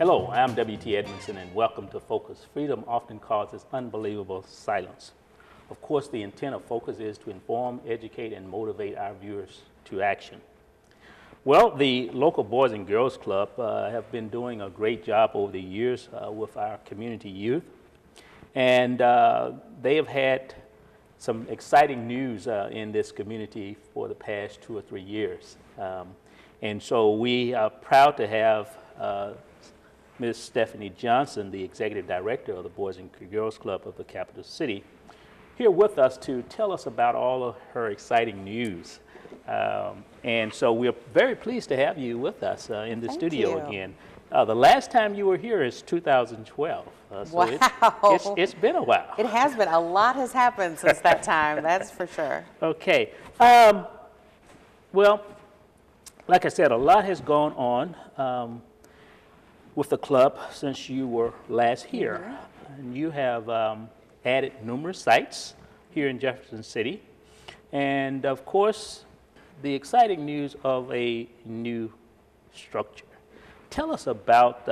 Hello, I'm W.T. Edmondson, and welcome to Focus. Freedom often causes unbelievable silence. Of course, the intent of Focus is to inform, educate, and motivate our viewers to action. Well, the local Boys and Girls Club have been doing a great job over the years with our community youth, and they have had some exciting news in this community for the past 2 or 3 years. And so we are proud to have Ms. Stephanie Johnson, the Executive Director of the Boys and Girls Club of the capital city, here with us to tell us about all of her exciting news. And so we're very pleased to have you with us in the studio again. The last time you were here is 2012. So Wow. It's been a while. It has been. A lot has happened since that time, that's for sure. Okay. Well, like I said, a lot has gone on with the club since you were last here. Mm-hmm. And you have added numerous sites here in Jefferson City. And of course, the exciting news of a new structure. Tell us about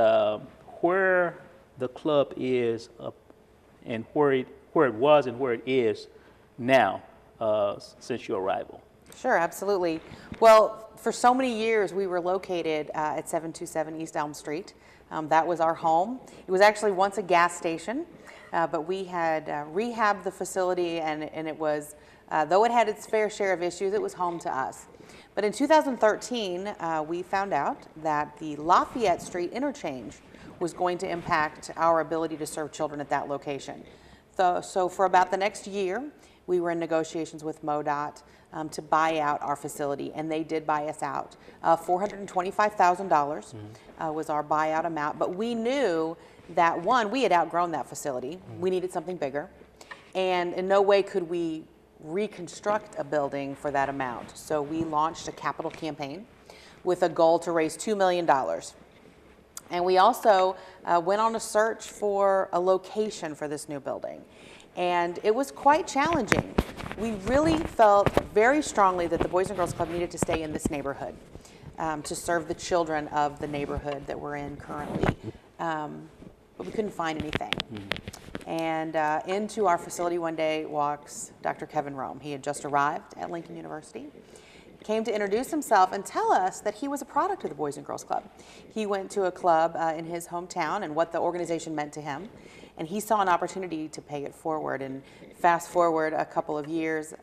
where the club is and where it was and where it is now since your arrival. Sure, absolutely. Well, for so many years, we were located at 727 East Elm Street. That was our home. It was actually once a gas station, but we had rehabbed the facility, and it was, though it had its fair share of issues, it was home to us. But in 2013, we found out that the Lafayette Street interchange was going to impact our ability to serve children at that location. So for about the next year, we were in negotiations with MoDOT to buy out our facility, and they did buy us out. $425,000 was our buyout amount, but we knew that, one, we had outgrown that facility. We needed something bigger, and in no way could we reconstruct a building for that amount. So we launched a capital campaign with a goal to raise $2 million. And we also went on a search for a location for this new building. And it was quite challenging. We really felt very strongly that the Boys and Girls Club needed to stay in this neighborhood to serve the children of the neighborhood that we're in currently. But we couldn't find anything. And into our facility one day walks Dr. Kevin Rome. He had just arrived at Lincoln University, came to introduce himself and tell us that he was a product of the Boys and Girls Club. He went to a club in his hometown and what the organization meant to him, and he saw an opportunity to pay it forward. And fast forward a couple of years,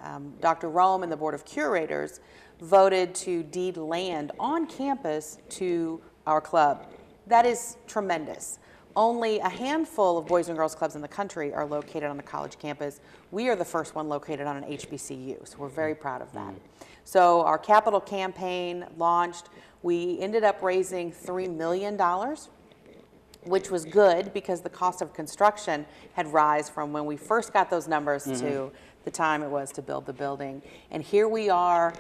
Dr. Rome and the Board of Curators voted to deed land on campus to our club. That is tremendous. Only a handful of Boys and Girls Clubs in the country are located on a college campus. We are the first one located on an HBCU, so we're very proud of that. So our capital campaign launched. We ended up raising $3 million, which was good because the cost of construction had risen from when we first got those numbers to the time it was to build the building. And here we are.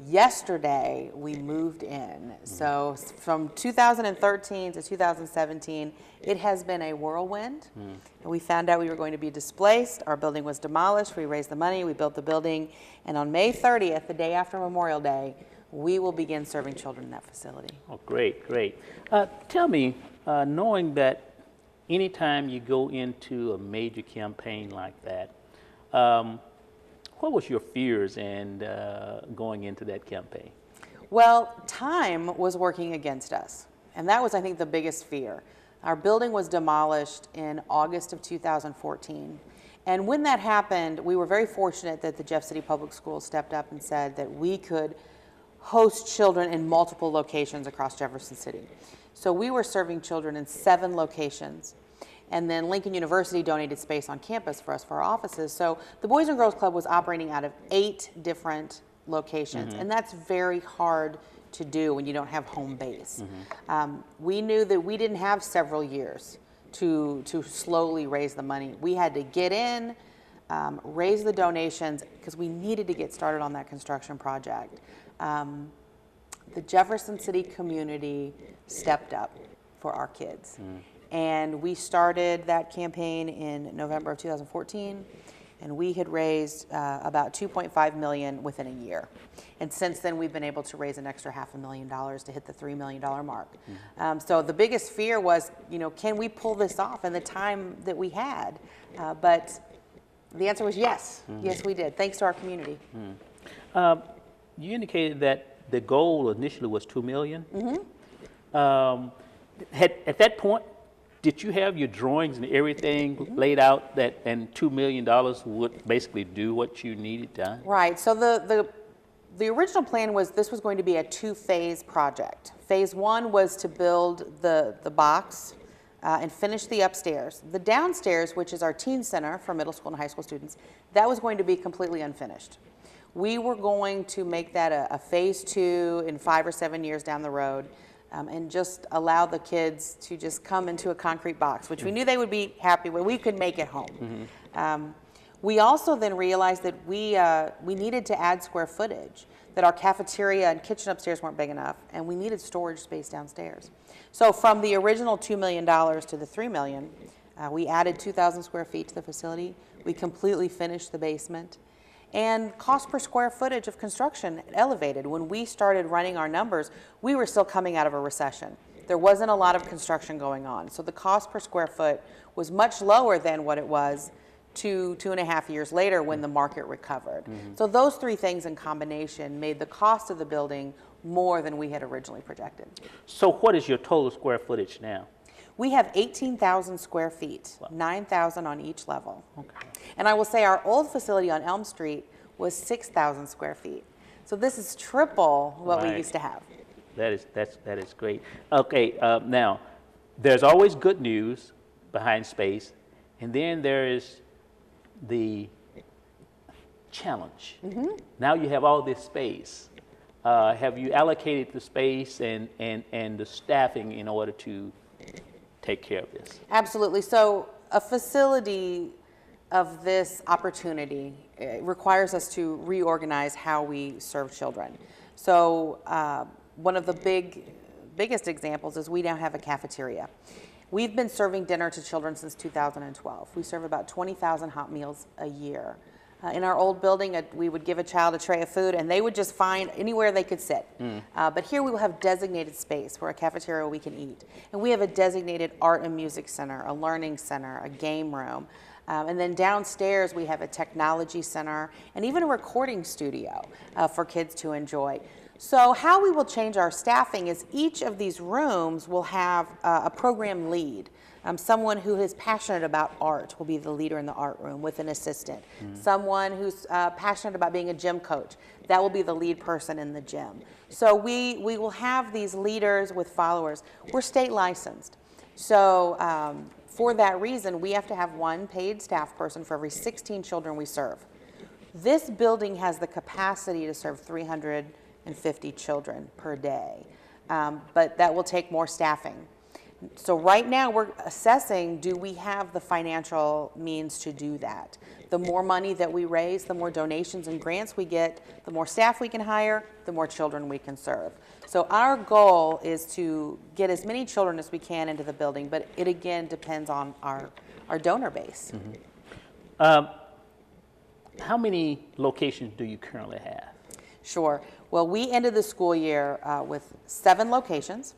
Yesterday, we moved in. So from 2013 to 2017, it has been a whirlwind. And we found out we were going to be displaced. Our building was demolished. We raised the money. We built the building. And on May 30th, the day after Memorial Day, we will begin serving children in that facility. Oh, great, great. Tell me, knowing that anytime you go into a major campaign like that, what was your fears and going into that campaign? Well, time was working against us, and that was, I think, the biggest fear. Our building was demolished in August of 2014, and when that happened, we were very fortunate that the Jeff City Public Schools stepped up and said that we could host children in multiple locations across Jefferson City. So we were serving children in 7 locations. And then Lincoln University donated space on campus for us for our offices. So the Boys and Girls Club was operating out of 8 different locations. And that's very hard to do when you don't have home base. We knew that we didn't have several years to slowly raise the money. We had to get in, raise the donations, because we needed to get started on that construction project. The Jefferson City community stepped up for our kids. And we started that campaign in November of 2014, and we had raised about $2.5 million within a year. And since then, we've been able to raise an extra $500,000 to hit the $3 million mark. So the biggest fear was, can we pull this off in the time that we had? But the answer was yes. Yes, we did, thanks to our community. You indicated that the goal initially was $2 million. At that point, did you have your drawings and everything laid out and $2 million would basically do what you needed done? Right. So the original plan was this was going to be a 2-phase project. Phase 1 was to build the box and finish the upstairs. The downstairs, which is our teen center for middle school and high school students, that was going to be completely unfinished. We were going to make that a phase 2 in 5 or 7 years down the road. And just allow the kids to just come into a concrete box, which we knew they would be happy with. We could make it home. We also then realized that we needed to add square footage, that our cafeteria and kitchen upstairs weren't big enough, and we needed storage space downstairs. So from the original $2 million to the $3 million, we added 2,000 square feet to the facility. We completely finished the basement. And cost per square footage of construction elevated. When we started running our numbers, we were still coming out of a recession. There wasn't a lot of construction going on. So the cost per square foot was much lower than what it was 2.5 years later when the market recovered. So those 3 things in combination made the cost of the building more than we had originally projected. So what is your total square footage now? We have 18,000 square feet, Wow. 9,000 on each level. Okay. And I will say our old facility on Elm Street was 6,000 square feet. So this is triple what we used to have. That is great. Okay, now, there's always good news behind space, and then there is the challenge. Now you have all this space. Have you allocated the space and the staffing in order to take care of this? Absolutely. So a facility of this opportunity requires us to reorganize how we serve children. So one of the biggest examples is we now have a cafeteria. We've been serving dinner to children since 2012. We serve about 20,000 hot meals a year. In our old building, we would give a child a tray of food and they would just find anywhere they could sit. But here we will have designated space for a cafeteria we can eat. And we have a designated art and music center, a learning center, a game room. And then downstairs we have a technology center and even a recording studio for kids to enjoy. So how we will change our staffing is each of these rooms will have a program lead. Someone who is passionate about art will be the leader in the art room with an assistant. Someone who's passionate about being a gym coach, that will be the lead person in the gym. So we will have these leaders with followers. We're state licensed. So for that reason, we have to have one paid staff person for every 16 children we serve. This building has the capacity to serve 350 children per day, but that will take more staffing. So right now we're assessing, do we have the financial means to do that? The more money that we raise, the more donations and grants we get, the more staff we can hire, the more children we can serve. So our goal is to get as many children as we can into the building, but it again depends on our donor base. How many locations do you currently have? Sure. Well, we ended the school year with 7 locations.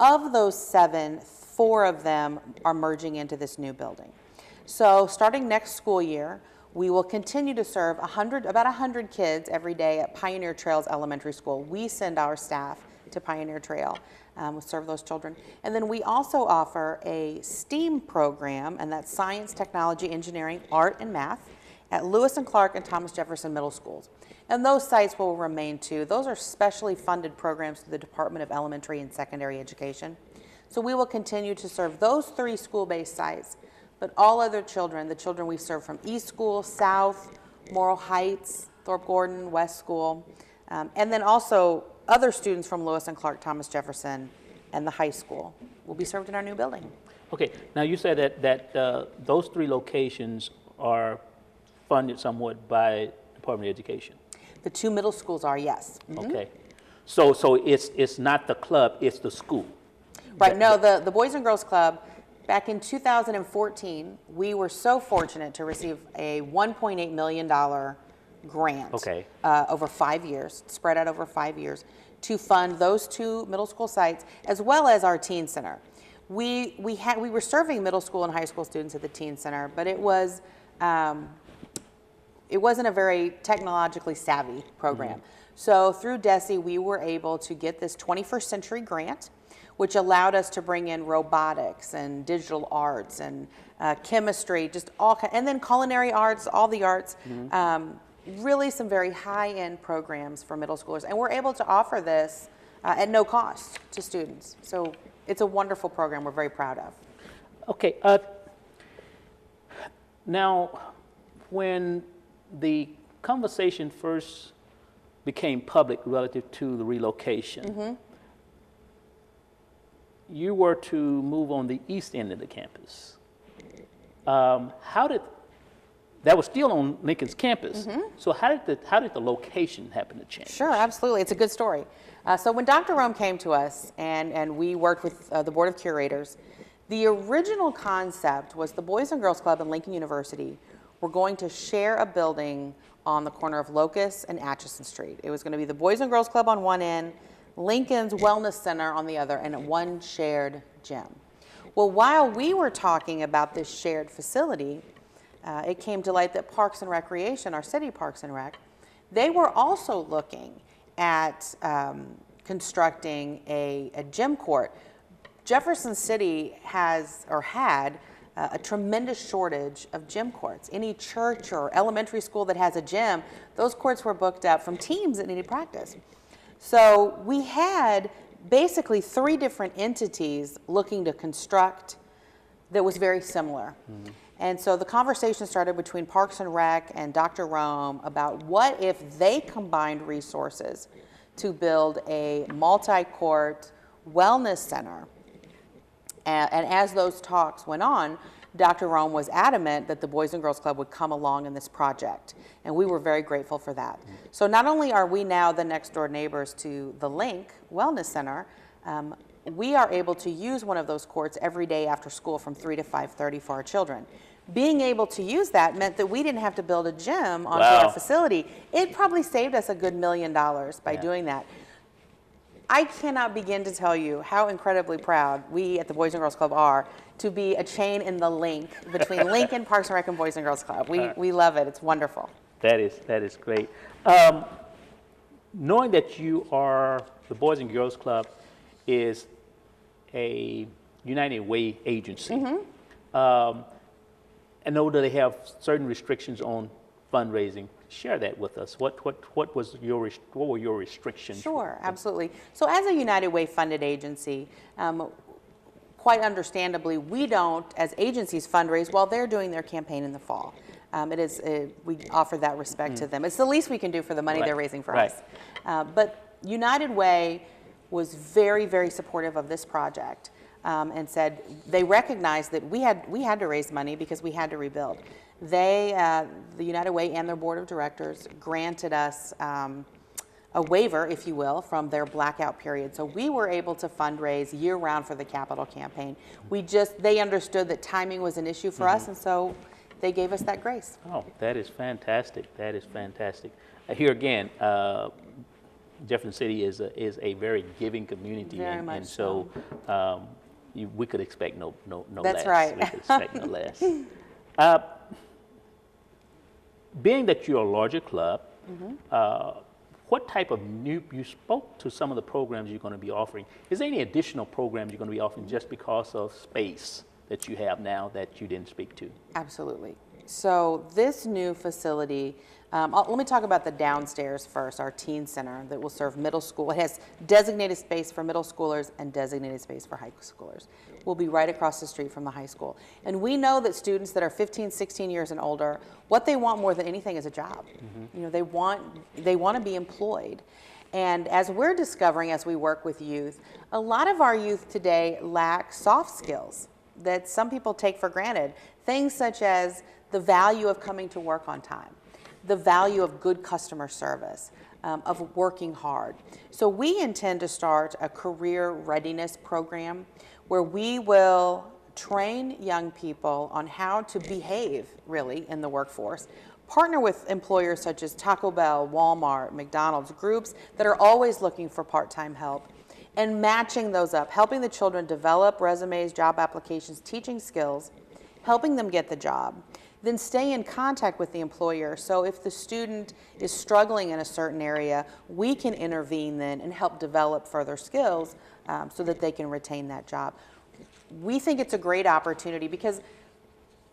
Of those 7, 4 of them are merging into this new building. So starting next school year, we will continue to serve about 100 kids every day at Pioneer Trails Elementary School. We send our staff to Pioneer Trail. We serve those children. And then we also offer a STEAM program, and that's science, technology, engineering, art, and math at Lewis and Clark and Thomas Jefferson Middle Schools. And those sites will remain too. Those are specially funded programs through the Department of Elementary and Secondary Education. So we will continue to serve those 3 school-based sites, but all other children, the children we serve from East School, South, Morrill Heights, Thorpe Gordon, West School, and then also other students from Lewis and Clark, Thomas Jefferson, and the high school will be served in our new building. Okay, now you said that those 3 locations are funded somewhat by Department of Education. The 2 middle schools are, yes. Okay, so it's not the club, it's the school. Right. No, the Boys and Girls Club Back in 2014, we were so fortunate to receive a $1.8 million grant over 5 years, spread out over 5 years, to fund those 2 middle school sites as well as our teen center. We were serving middle school and high school students at the teen center, but it wasn't a very technologically savvy program. So through DESE, we were able to get this 21st century grant, which allowed us to bring in robotics and digital arts and chemistry, just all and then culinary arts, all the arts. Really some very high-end programs for middle schoolers, and we're able to offer this at no cost to students. So it's a wonderful program we're very proud of. Okay, now when the conversation first became public relative to the relocation, you were to move on the east end of the campus. That was still on Lincoln's campus. So how did the location happen to change? Sure, absolutely. It's a good story. So when Dr. Rome came to us and we worked with the Board of Curators, the original concept was the Boys and Girls Club and Lincoln University were going to share a building on the corner of Locust and Atchison Street. It was going to be the Boys and Girls Club on one end, Lincoln's Wellness Center on the other, and one shared gym. Well, while we were talking about this shared facility, it came to light that Parks and Recreation, our city Parks and Rec, they were also looking at constructing a gym court. Jefferson City has or had a tremendous shortage of gym courts. Any church or elementary school that has a gym, those courts were booked up from teams that needed practice. So we had basically 3 different entities looking to construct that was very similar. And so the conversation started between Parks and Rec and Dr. Rome about what if they combined resources to build a multi-court wellness center. And as those talks went on, Dr. Rome was adamant that the Boys and Girls Club would come along in this project. And we were very grateful for that. So not only are we now the next door neighbors to the Link Wellness Center, we are able to use one of those courts every day after school from 3 to 5:30 for our children. Being able to use that meant that we didn't have to build a gym onto our facility. It probably saved us a good $1 million by doing that. I cannot begin to tell you how incredibly proud we at the Boys and Girls Club are to be a chain in the link between Lincoln, Parks and Rec, and Boys and Girls Club. We love it. It's wonderful. That is great. Knowing that you are, the Boys and Girls Club is a United Way agency, I know that they have certain restrictions on fundraising. Share that with us. What were your restrictions? Sure, absolutely. So as a United Way funded agency, quite understandably, we don't, as agencies, fundraise while they're doing their campaign in the fall. We offer that respect to them. It's the least we can do for the money they're raising for us. But United Way was very, very supportive of this project. And said they recognized that we had to raise money because we had to rebuild. They, the United Way and their board of directors, granted us a waiver, if you will, from their blackout period. So we were able to fundraise year-round for the capital campaign. They understood that timing was an issue for us, and so they gave us that grace. Oh, that is fantastic. That is fantastic. Here again, Jefferson City is a very giving community, Very much and so. We could expect no That's less. right. We could expect no less. Being that you're a larger club, what type of you spoke to some of the programs you're going to be offering. Is there any additional programs you're going to be offering just because of space that you have now that you didn't speak to? Absolutely. So this new facility, let me talk about the downstairs first, our teen center that will serve middle school. It has designated space for middle schoolers and designated space for high schoolers. We'll be right across the street from the high school. And we know that students that are 15, 16 years and older, what they want more than anything is a job. You know, they want to be employed. And as we're discovering as we work with youth, a lot of our youth today lack soft skills that some people take for granted. Things such as the value of coming to work on time, the value of good customer service, of working hard. So we intend to start a career readiness program where we will train young people on how to behave really in the workforce. Partner with employers such as Taco Bell, Walmart, McDonald's, groups that are always looking for part-time help, and matching those up, helping the children develop resumes, job applications, teaching skills, helping them get the job. Then stay in contact with the employer. So if the student is struggling in a certain area, we can intervene then and help develop further skills so that they can retain that job. We think it's a great opportunity because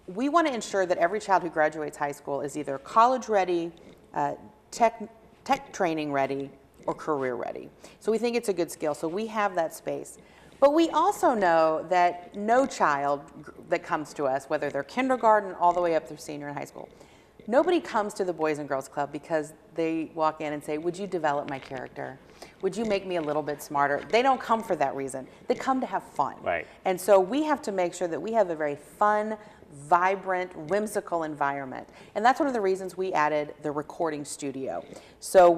we want to ensure that every child who graduates high school is either college ready, tech training ready, or career ready. So we think it's a good skill. So we have that space. But we also know that no child that comes to us, whether they're kindergarten all the way up through senior in high school, nobody comes to the Boys and Girls Club because they walk in and say, would you develop my character? Would you make me a little bit smarter? They don't come for that reason. They come to have fun. Right. And so we have to make sure that we have a very fun, vibrant, whimsical environment. And that's one of the reasons we added the recording studio. So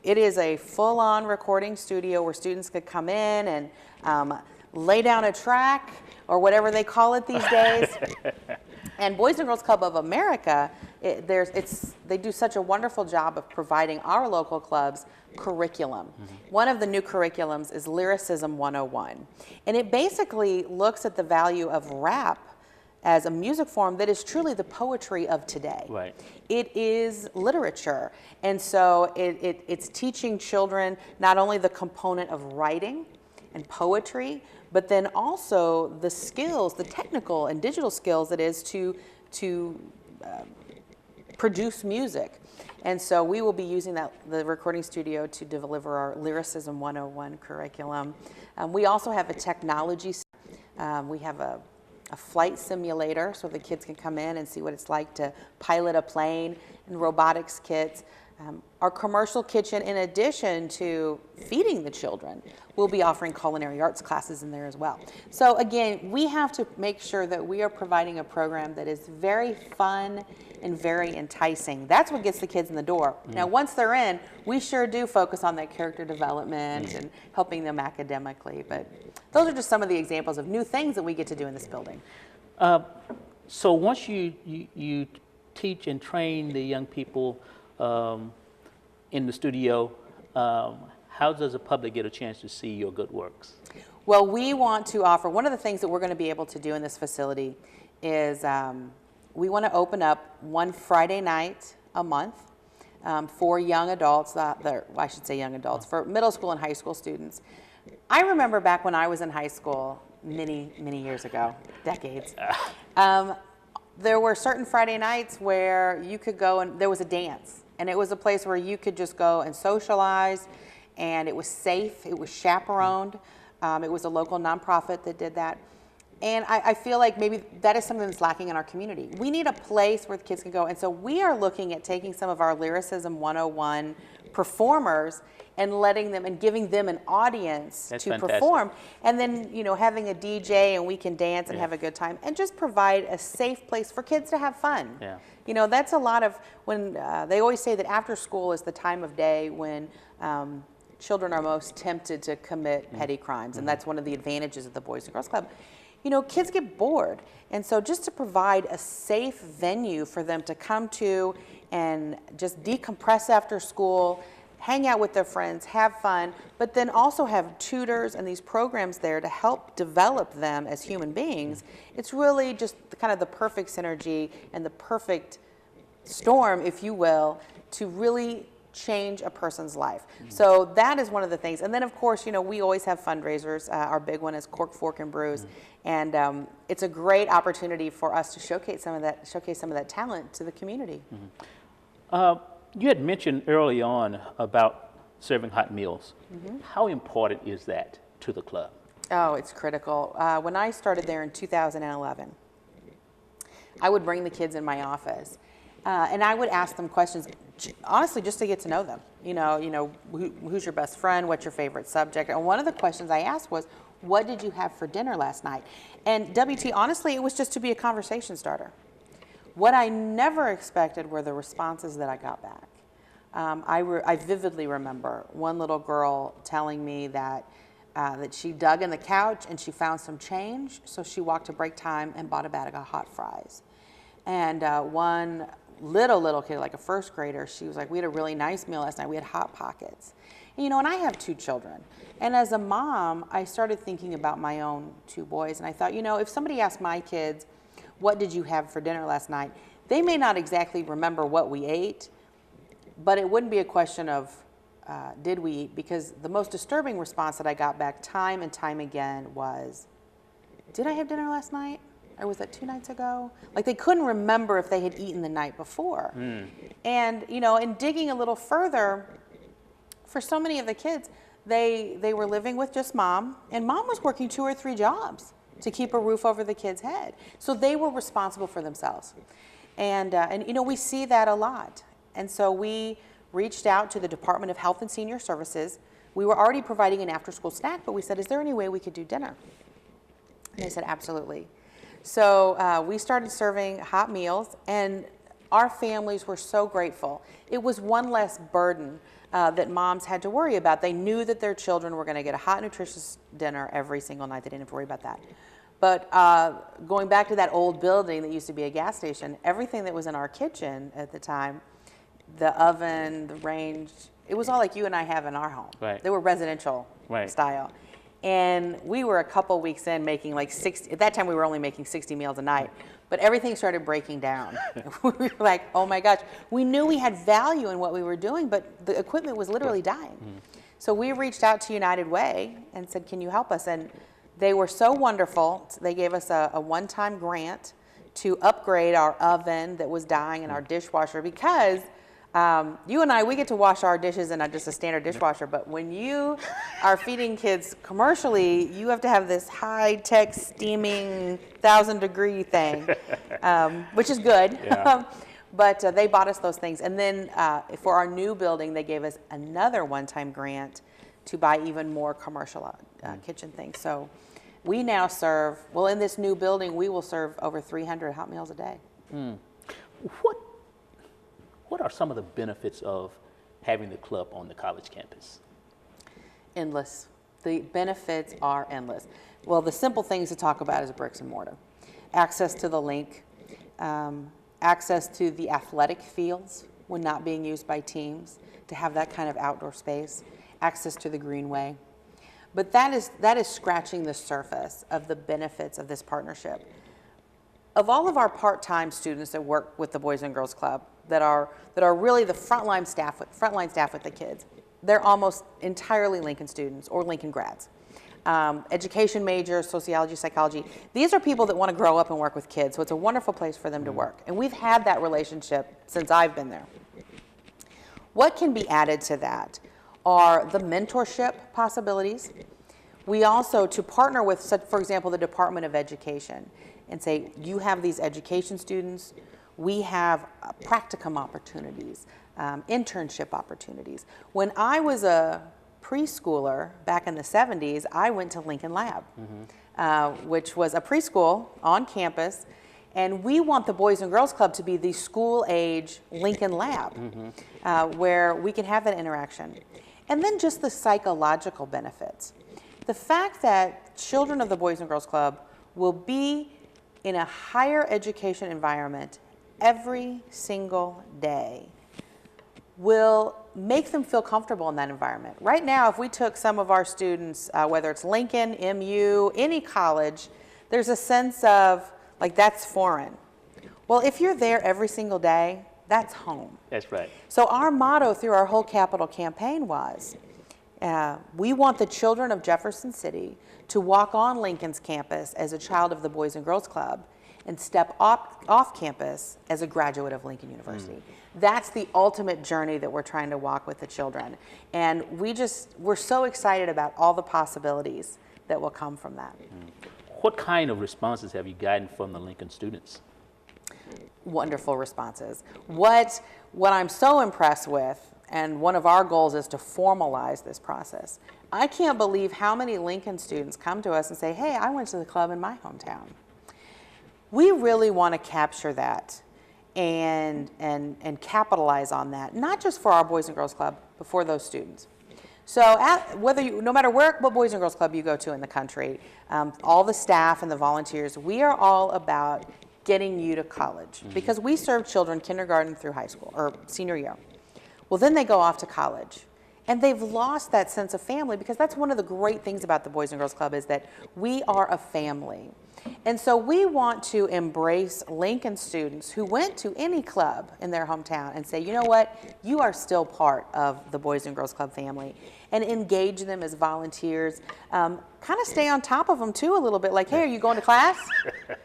it is a full-on recording studio where students could come in and lay down a track or whatever they call it these days. And Boys and Girls Club of America, they do such a wonderful job of providing our local clubs curriculum. Mm-hmm. One of the new curriculums is Lyricism 101. And it basically looks at the value of rap as a music form that is truly the poetry of today. Right. It is literature. And so it's teaching children not only the component of writing and poetry, but then also the skills, the technical and digital skills it is to produce music. And so we will be using the recording studio to deliver our Lyricism 101 curriculum. We also have a technology. We have a flight simulator so the kids can come in and see what it's like to pilot a plane, and robotics kits. Our commercial kitchen, in addition to feeding the children, will be offering culinary arts classes in there as well. So again, we have to make sure that we are providing a program that is very fun and very enticing. That's what gets the kids in the door. Now, once they're in, we sure do focus on that character development and helping them academically. But those are just some of the examples of new things that we get to do in this building. So once you teach and train the young people in the studio, how does the public get a chance to see your good works? Well, we want to offer, one of the things that we're going to be able to do in this facility is we want to open up one Friday night a month for young adults, I should say young adults, for middle school and high school students. I remember back when I was in high school, many, many years ago, decades, there were certain Friday nights where you could go and there was a dance. And it was a place where you could just go and socialize, and it was safe, it was chaperoned. It was a local nonprofit that did that. And I feel like maybe that is something that's lacking in our community. We need a place where the kids can go. And so we are looking at taking some of our Lyricism 101 performers and letting them and giving them an audience That's to fantastic. perform, and then having a DJ and we can dance and have a good time and just provide a safe place for kids to have fun. Yeah. That's a lot of when they always say that after school is the time of day when children are most tempted to commit petty crimes, and that's one of the advantages of the Boys and Girls Club. Kids get bored, and so just to provide a safe venue for them to come to and just decompress after school, hang out with their friends, have fun, but then also have tutors and these programs there to help develop them as human beings. It's really just kind of the perfect synergy and the perfect storm, if you will, to really change a person's life. So that is one of the things. And then, of course, we always have fundraisers. Our big one is Cork, Fork, and Brews. And it's a great opportunity for us to showcase some of that talent to the community. You had mentioned early on about serving hot meals. How important is that to the club? Oh, it's critical. When I started there in 2011, I would bring the kids in my office, and I would ask them questions, honestly, just to get to know them. Who's your best friend? What's your favorite subject? And one of the questions I asked was, what did you have for dinner last night? And WT, honestly, it was just to be a conversation starter. What I never expected were the responses that I got back. I vividly remember one little girl telling me that that she dug in the couch and she found some change, so she walked to break time and bought a bag of hot fries. And one little kid, like a first grader, she was like, we had a really nice meal last night. We had Hot Pockets. And, you know, and I have 2 children. And as a mom, I started thinking about my own 2 boys. And I thought, you know, if somebody asked my kids, what did you have for dinner last night? They may not exactly remember what we ate, but it wouldn't be a question of did we eat, because the most disturbing response that I got back time and time again was, did I have dinner last night? Or was that 2 nights ago? Like, they couldn't remember if they had eaten the night before. And, you know, in digging a little further, for so many of the kids, they were living with just mom, and mom was working 2 or 3 jobs to keep a roof over the kid's head. So they were responsible for themselves. And you know, we see that a lot. And so we reached out to the Department of Health and Senior Services. We were already providing an after-school snack, but we said, is there any way we could do dinner? And they said, absolutely. So we started serving hot meals, and our families were so grateful. It was one less burden that moms had to worry about. They knew that their children were going to get a hot, nutritious dinner every single night. They didn't have to worry about that. But going back to that old building that used to be a gas station, everything that was in our kitchen at the time, the oven, the range, it was all like you and I have in our home. Right. They were residential style. And we were a couple weeks in making like 60, at that time we were only making 60 meals a night, but everything started breaking down. We were like, oh my gosh. We knew we had value in what we were doing, but the equipment was literally dying. So we reached out to United Way and said, can you help us? And they were so wonderful. They gave us a one-time grant to upgrade our oven that was dying and our dishwasher, because you and I, we get to wash our dishes in just a standard dishwasher, but when you are feeding kids commercially, you have to have this high-tech steaming 1,000-degree thing, which is good. Yeah. But they bought us those things. And then for our new building, they gave us another one-time grant to buy even more commercial kitchen things. So we now serve, well, in this new building, we will serve over 300 hot meals a day. What are some of the benefits of having the club on the college campus? Endless. The benefits are endless. Well, the simple things to talk about is bricks and mortar. Access to the link, access to the athletic fields when not being used by teams, to have that kind of outdoor space, access to the greenway. But that is scratching the surface of the benefits of this partnership. Of all of our part-time students that work with the Boys and Girls Club, that are really the frontline staff with the kids, they're almost entirely Lincoln students or Lincoln grads. Education majors, sociology, psychology. These are people that want to grow up and work with kids, so it's a wonderful place for them to work. And we've had that relationship since I've been there. What can be added to that are the mentorship possibilities. We also, to partner with, for example, the Department of Education, and say, you have these education students, we have practicum opportunities, internship opportunities. When I was a preschooler back in the 70s, I went to Lincoln Lab, which was a preschool on campus, and we want the Boys and Girls Club to be the school-age Lincoln Lab, where we can have that interaction. And then just the psychological benefits. The fact that children of the Boys and Girls Club will be in a higher education environment every single day will make them feel comfortable in that environment. Right now, if we took some of our students, whether it's Lincoln, MU, any college, there's a sense of, like, that's foreign. Well, if you're there every single day, that's home. That's right. So our motto through our whole capital campaign was, we want the children of Jefferson City to walk on Lincoln's campus as a child of the Boys and Girls Club and step off campus as a graduate of Lincoln University. That's the ultimate journey that we're trying to walk with the children. And we're so excited about all the possibilities that will come from that. What kind of responses have you gotten from the Lincoln students? Wonderful responses. What I'm so impressed with, and one of our goals is to formalize this process. I can't believe how many Lincoln students come to us and say, hey, I went to the club in my hometown. We really want to capture that and capitalize on that, not just for our Boys and Girls Club, but for those students. So no matter what Boys and Girls Club you go to in the country, all the staff and the volunteers, we are all about getting you to college because we serve children kindergarten through high school or senior year. Well, then they go off to college. And they've lost that sense of family because that's one of the great things about the Boys and Girls Club is that we are a family. And so we want to embrace Lincoln students who went to any club in their hometown and say, you know what, you are still part of the Boys and Girls Club family, and engage them as volunteers. Kind of stay on top of them too a little bit, like, hey, are you going to class?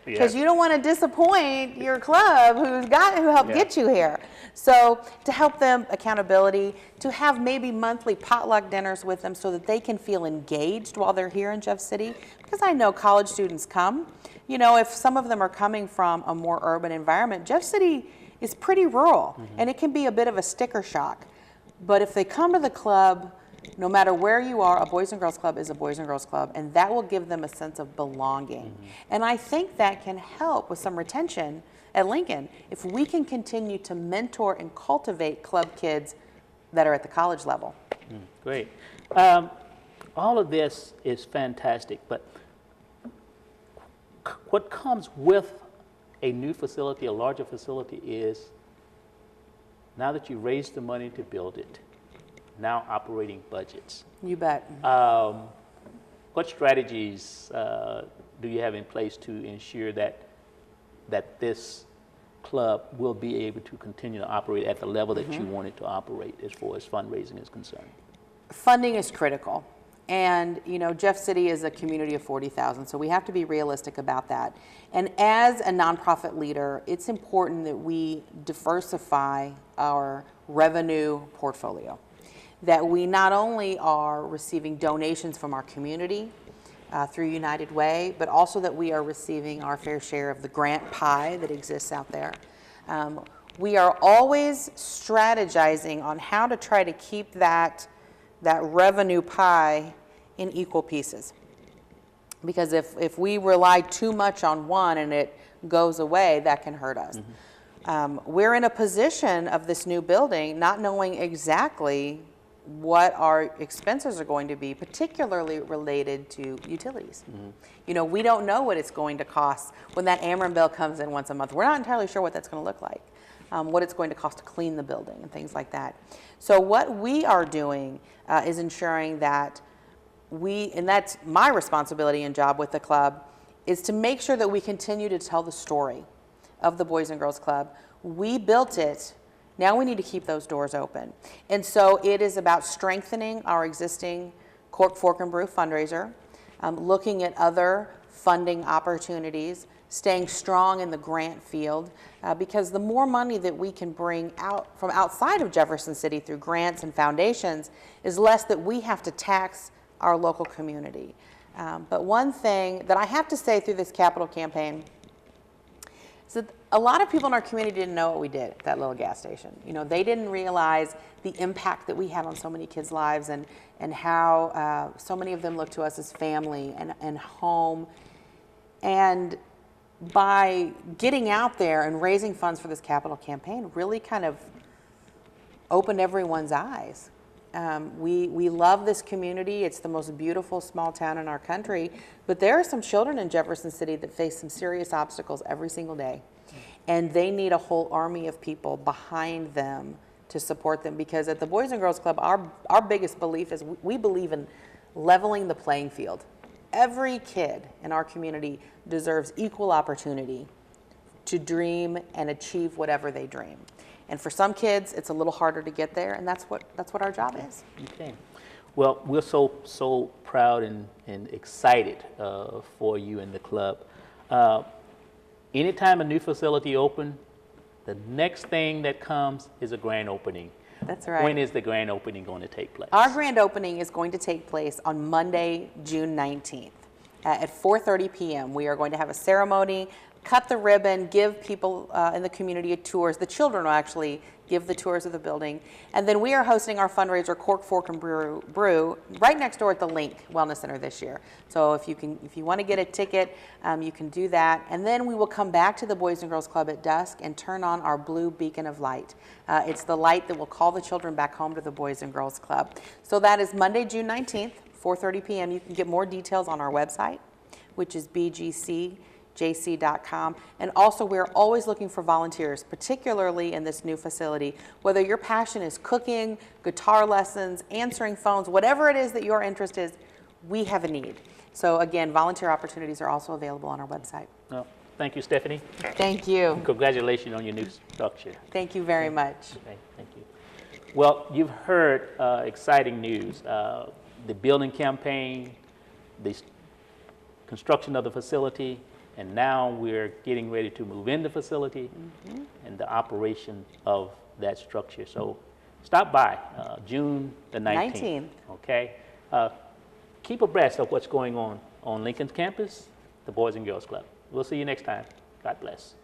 Because you don't want to disappoint your club who helped get you here. So to help them accountability, to have maybe monthly potluck dinners with them so that they can feel engaged while they're here in Jeff City. Because I know college students come. You know, if some of them are coming from a more urban environment, Jeff City is pretty rural, and it can be a bit of a sticker shock. But if they come to the club, no matter where you are, a Boys and Girls Club is a Boys and Girls Club, and that will give them a sense of belonging. And I think that can help with some retention at Lincoln if we can continue to mentor and cultivate club kids that are at the college level. Great. All of this is fantastic, but what comes with a new facility, a larger facility, is now that you raised the money to build it, now operating budgets. You bet. What strategies do you have in place to ensure that this club will be able to continue to operate at the level that you want it to operate as far as fundraising is concerned? Funding is critical. And, you know, Jeff City is a community of 40,000, so we have to be realistic about that. And as a nonprofit leader, it's important that we diversify our revenue portfolio, that we not only are receiving donations from our community through United Way, but also that we are receiving our fair share of the grant pie that exists out there. We are always strategizing on how to try to keep that revenue pie in equal pieces. Because if we rely too much on one and it goes away, that can hurt us. We're in a position of this new building not knowing exactly what our expenses are going to be, particularly related to utilities. You know, we don't know what it's going to cost when that Ameren bill comes in once a month. We're not entirely sure what that's going to look like, what it's going to cost to clean the building and things like that. So what we are doing is ensuring that and that's my responsibility and job with the club, is to make sure that we continue to tell the story of the Boys and Girls Club. We built it. Now we need to keep those doors open. And so it is about strengthening our existing Cork, Fork, and Brew fundraiser, looking at other funding opportunities, staying strong in the grant field, because the more money that we can bring out from outside of Jefferson City through grants and foundations is less that we have to tax our local community. But one thing that I have to say through this capital campaign is that a lot of people in our community didn't know what we did at that little gas station. You know, they didn't realize the impact that we had on so many kids' lives and how so many of them look to us as family and home. And by getting out there and raising funds for this capital campaign really kind of opened everyone's eyes. We love this community. It's the most beautiful small town in our country, but there are some children in Jefferson City that face some serious obstacles every single day, and they need a whole army of people behind them to support them, because at the Boys and Girls Club, our biggest belief is we believe in leveling the playing field. Every kid in our community deserves equal opportunity to dream and achieve whatever they dream. And for some kids, it's a little harder to get there, and that's what our job is. Okay. Well, we're so proud and excited for you and the club. Anytime a new facility opens, the next thing that comes is a grand opening. That's right. When is the grand opening going to take place? Our grand opening is going to take place on Monday, June 19th at 4:30 p.m. We are going to have a ceremony cut the ribbon, give people in the community tours. The children will actually give the tours of the building. And then we are hosting our fundraiser, Cork, Fork, and Brew, right next door at the Link Wellness Center this year. So if you want to get a ticket, you can do that. And then we will come back to the Boys and Girls Club at dusk and turn on our blue beacon of light. It's the light that will call the children back home to the Boys and Girls Club. So that is Monday, June 19th, 4:30 p.m. You can get more details on our website, which is bgcjc.com. And also, we're always looking for volunteers, particularly in this new facility. Whether your passion is cooking, guitar lessons, answering phones, whatever it is that your interest is, we have a need. So again, volunteer opportunities are also available on our website. Well, thank you, Stephanie. Thank you. Congratulations on your new structure. Thank you very much. Okay, thank you. Well, you've heard exciting news. The building campaign, the construction of the facility, and now we're getting ready to move in the facility and the operation of that structure. So stop by June the 19th. Okay. Keep abreast of what's going on Lincoln's campus, the Boys and Girls Club. We'll see you next time. God bless.